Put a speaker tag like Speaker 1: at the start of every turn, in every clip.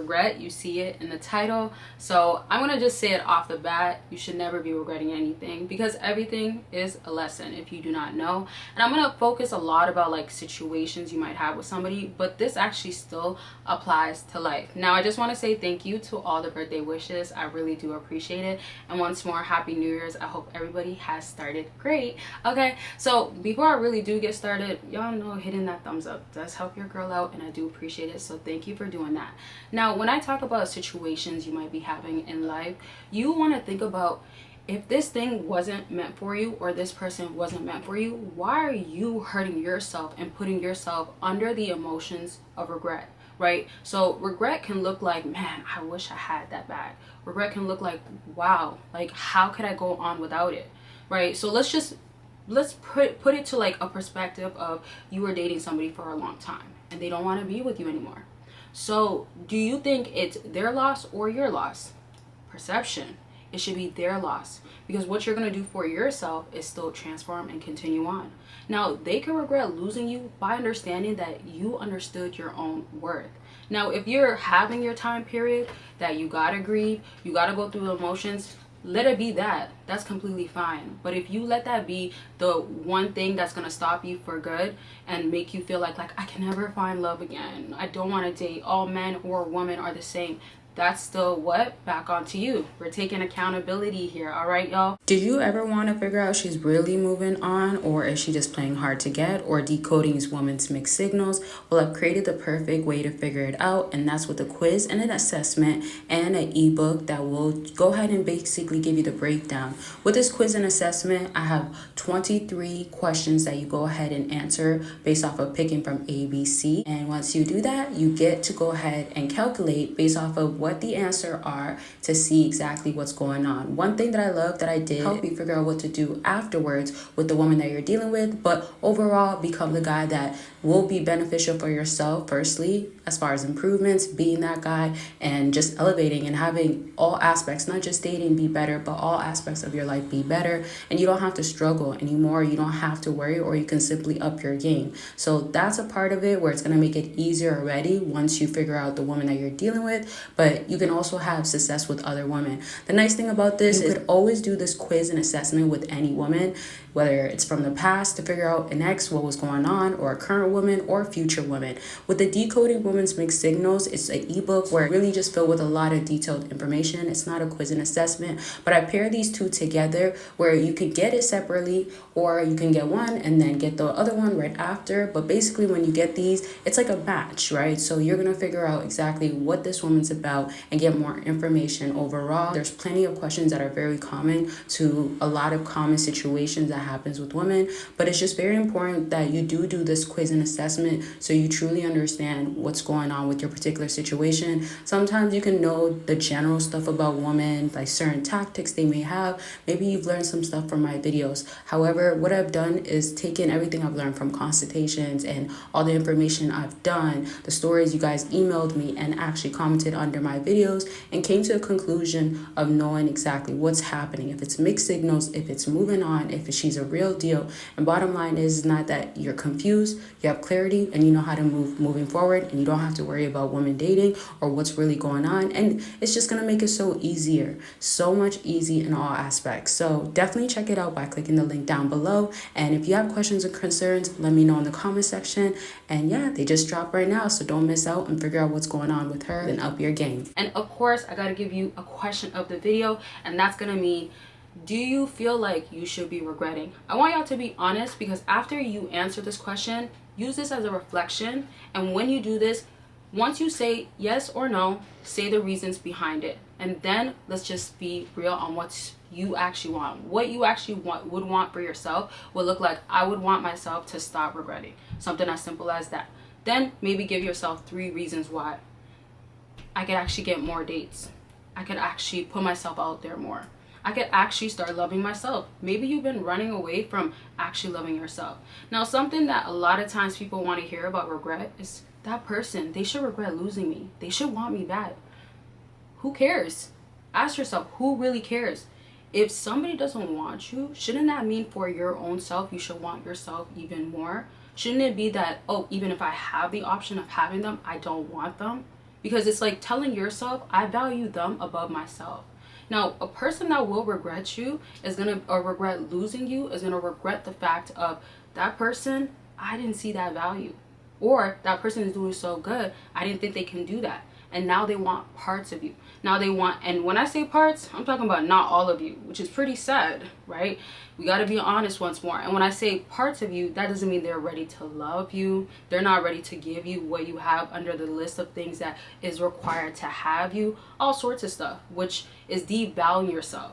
Speaker 1: regret. You see it in the title. So I'm gonna just say it off the bat. You should never be regretting anything, because everything is a lesson if you do not know. And I'm gonna focus a lot about like situations you might have with somebody, but this actually still applies to life. Now I just want to say thank you to all the birthday wishes. I really do appreciate it. And once more, happy New Year's. I hope everybody has started great. Okay, so before I really do get started, y'all know hitting that thumbs up does help your girl out, and I do appreciate it. So thank you for doing that. Now, when I talk about situations you might be having in life, you want to think about, if this thing wasn't meant for you, or this person wasn't meant for you, why are you hurting yourself and putting yourself under the emotions of regret, right? So regret can look like, man, I wish I had that bag. Regret can look like, wow, like how could I go on without it, right? So let's put it to like a perspective of, you were dating somebody for a long time and they don't want to be with you anymore. So do you think it's their loss or your loss? Perception. It should be their loss, because what you're going to do for yourself is still transform and continue on. Now, they can regret losing you by understanding that you understood your own worth. Now, if you're having your time period that you got to grieve, you got to go through emotions, let it be that. That's completely fine. But if you let that be the one thing that's going to stop you for good and make you feel like I can never find love again, I don't want to date, all men or women are the same, that's still what? Back onto you. We're taking accountability here, all right, y'all? Did you ever want to figure out if she's really moving on, or is she just playing hard to get, or decoding these women's mixed signals? Well, I've created the perfect way to figure it out, and that's with a quiz and an assessment and an ebook that will go ahead and basically give you the breakdown. With this quiz and assessment, I have 23 questions that you go ahead and answer based off of picking from A, B, C. And once you do that, you get to go ahead and calculate based off of what the answer are to see exactly what's going on. One thing that I love that I did help you figure out what to do afterwards with the woman that you're dealing with, but overall become the guy that will be beneficial for yourself, firstly, as far as improvements, being that guy, and just elevating and having all aspects, not just dating, be better, but all aspects of your life be better. And you don't have to struggle anymore. You don't have to worry, or you can simply up your game. So that's a part of it where it's going to make it easier already once you figure out the woman that you're dealing with. But you can also have success with other women. The nice thing about this is you could always do this quiz and assessment with any woman, whether it's from the past to figure out an ex, what was going on, or a current woman or future woman. With the Decoding Women's Mixed Signals, it's an ebook where it really just filled with a lot of detailed information. It's not a quiz and assessment, but I pair these two together where you can get it separately, or you can get one and then get the other one right after. But basically when you get these, it's like a match, right? So you're going to figure out exactly what this woman's about and get more information overall. There's plenty of questions that are very common to a lot of common situations that happens with women, but it's just very important that you do this quiz and assessment so you truly understand what's going on with your particular situation. Sometimes you can know the general stuff about women, like certain tactics they may have. Maybe you've learned some stuff from my videos. However, what I've done is taken everything I've learned from consultations and all the information I've done, the stories you guys emailed me and actually commented under my videos, and came to a conclusion of knowing exactly what's happening, if it's mixed signals, if it's moving on, if she's a real deal. And bottom line is not that you're confused, you have clarity and you know how to moving forward, and you don't have to worry about women dating or what's really going on. And it's just gonna make it so easier, so much easy in all aspects. So definitely check it out by clicking the link down below. And if you have questions or concerns, let me know in the comment section. And yeah, they just dropped right now, so don't miss out and figure out what's going on with her and up your game. And of course, I gotta give you a question of the video, and that's gonna mean, do you feel like you should be regretting? I want y'all to be honest, because after you answer this question, use this as a reflection. And when you do this, once you say yes or no, say the reasons behind it. And then let's just be real on what you actually want. What you actually would want for yourself would look like, I would want myself to stop regretting. Something as simple as that. Then maybe give yourself 3 reasons why. I could actually get more dates. I could actually put myself out there more. I could actually start loving myself. Maybe you've been running away from actually loving yourself. Now, something that a lot of times people want to hear about regret is, that person, they should regret losing me. They should want me bad. Who cares? Ask yourself, who really cares? If somebody doesn't want you, shouldn't that mean for your own self, you should want yourself even more? Shouldn't it be that, oh, even if I have the option of having them, I don't want them? because it's like telling yourself, I value them above myself. Now, a person that will regret you is gonna, or regret losing you, is gonna regret the fact of, that person, I didn't see that value. Or that person is doing so good, I didn't think they can do that. And now they want parts of you. Now they want, and when I say parts, I'm talking about not all of you, which is pretty sad, right? We got to be honest once more. And when I say parts of you, that doesn't mean they're ready to love you. They're not ready to give you what you have under the list of things that is required to have you. All sorts of stuff, which is devaluing yourself.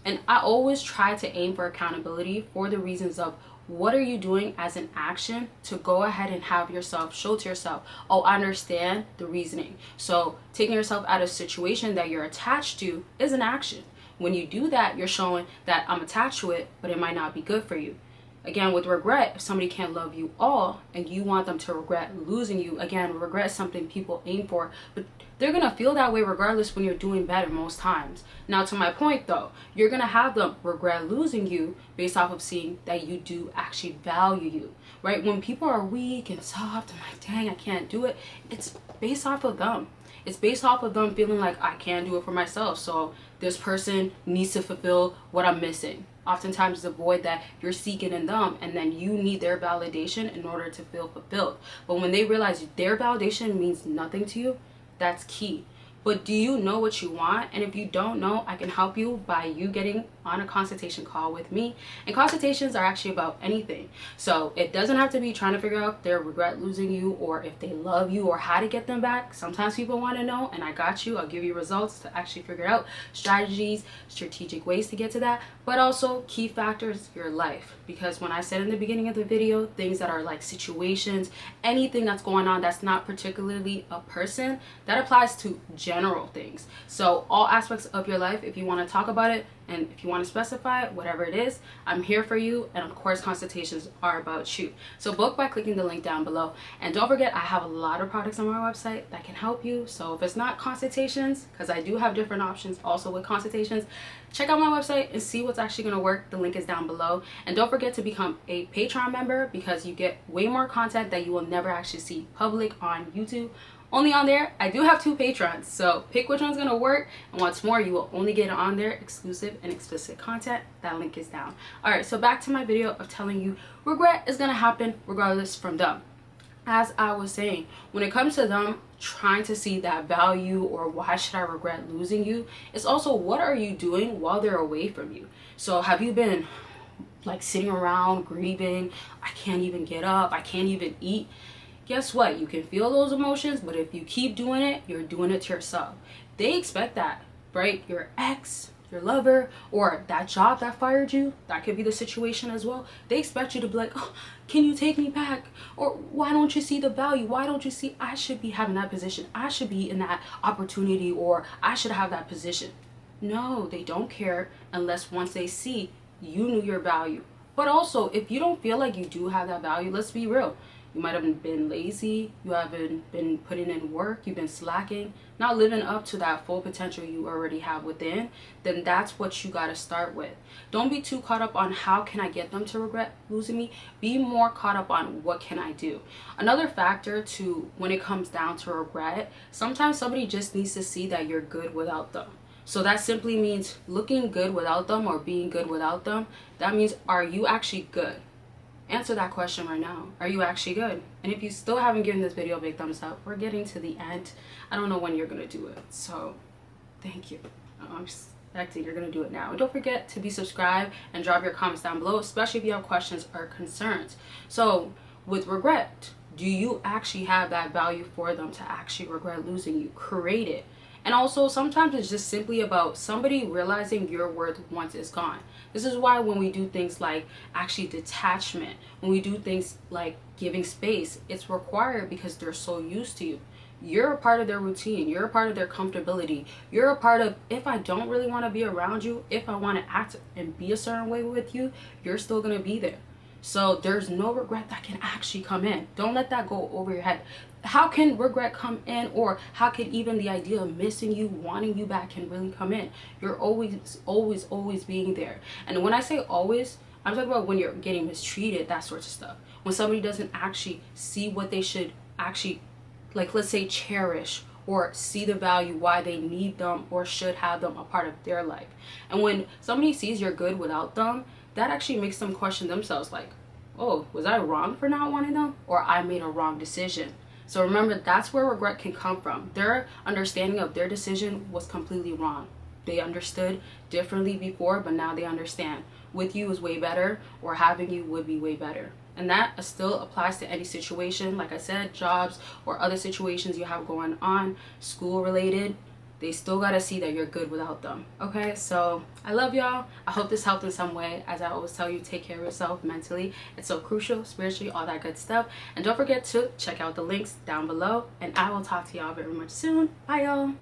Speaker 1: And I always try to aim for accountability for the reasons of, what are you doing as an action to go ahead and have yourself show to yourself, oh, I understand the reasoning. So taking yourself out of a situation that you're attached to is an action. When you do that, you're showing that I'm attached to it, but it might not be good for you. Again, with regret, if somebody can't love you all and you want them to regret losing you, again, regret is something people aim for, but they're going to feel that way regardless when you're doing better most times. Now, to my point though, you're going to have them regret losing you based off of seeing that you do actually value you, right? When people are weak and soft and like, dang, I can't do it, it's based off of them. It's based off of them feeling like, I can't do it for myself, so this person needs to fulfill what I'm missing. Oftentimes it's a void that you're seeking in them, and then you need their validation in order to feel fulfilled. But when they realize their validation means nothing to you, that's key. But do you know what you want? And if you don't know, I can help you by you getting on a consultation call with me. And consultations are actually about anything. So it doesn't have to be trying to figure out if they regret losing you or if they love you or how to get them back. Sometimes people want to know, and I got you. I'll give you results to actually figure out strategies, strategic ways to get to that. But also key factors, your life. Because when I said in the beginning of the video, things that are like situations, anything that's going on that's not particularly a person, that applies to general things. So all aspects of your life, if you want to talk about it and if you want to specify whatever it is, I'm here for you. And of course, consultations are about you. So book by clicking the link down below. And don't forget, I have a lot of products on my website that can help you. So if it's not consultations, because I do have different options also with consultations, check out my website and see what's actually going to work. The link is down below. And don't forget to become a Patreon member, because you get way more content that you will never actually see public on YouTube. Only on there. I do have 2 patrons, so pick which one's gonna work. And what's more, you will only get on there exclusive and explicit content. That link is down. All right, so back to my video of telling you regret is gonna happen regardless from them. As I was saying, when it comes to them trying to see that value or why should I regret losing you, it's also what are you doing while they're away from you. So have you been like sitting around grieving, I can't even get up, I can't even eat? Guess what? You can feel those emotions, but if you keep doing it, you're doing it to yourself. They expect that, right? Your ex, your lover, or that job that fired you, that could be the situation as well. They expect you to be like, oh, can you take me back? Or why don't you see the value? Why don't you see I should be having that position? I should be in that opportunity, or I should have that position. No, they don't care unless once they see you knew your value. But also, if you don't feel like you do have that value, let's be real. You might have been lazy, you haven't been putting in work, you've been slacking, not living up to that full potential you already have within, then that's what you got to start with. Don't be too caught up on how can I get them to regret losing me. Be more caught up on what can I do. Another factor to when it comes down to regret, sometimes somebody just needs to see that you're good without them. So that simply means looking good without them or being good without them. That means, are you actually good? Answer that question right now. Are you actually good? And if you still haven't given this video a big thumbs up, we're getting to the end. I don't know when you're gonna do it, so thank you. I'm expecting you're gonna do it now. And don't forget to be subscribed and drop your comments down below, especially if you have questions or concerns. So with regret, do you actually have that value for them to actually regret losing you? Create it. And also, sometimes it's just simply about somebody realizing your worth once it's gone. This is why when we do things like actually detachment, when we do things like giving space, it's required because they're so used to you. You're a part of their routine. You're a part of their comfortability. You're a part of, if I don't really want to be around you, if I want to act and be a certain way with you, you're still going to be there. So there's no regret that can actually come in. Don't let that go over your head. How can regret come in, or how can even the idea of missing you, wanting you back can really come in? You're always being there. And when I say always, I'm talking about when you're getting mistreated, that sort of stuff. When somebody doesn't actually see what they should actually, like, let's say, cherish or see the value why they need them or should have them a part of their life. And when somebody sees you're good without them, that actually makes them question themselves, like, oh, was I wrong for not wanting them, or I made a wrong decision? So remember, that's where regret can come from. Their understanding of their decision was completely wrong. They understood differently before, but now they understand. With you is way better, or having you would be way better. And that still applies to any situation, like I said, jobs or other situations you have going on, school related. They still gotta see that you're good without them. Okay, so I love y'all. I hope this helped in some way. As I always tell you, take care of yourself mentally. It's so crucial, spiritually, all that good stuff. And don't forget to check out the links down below. And I will talk to y'all very much soon. Bye, y'all.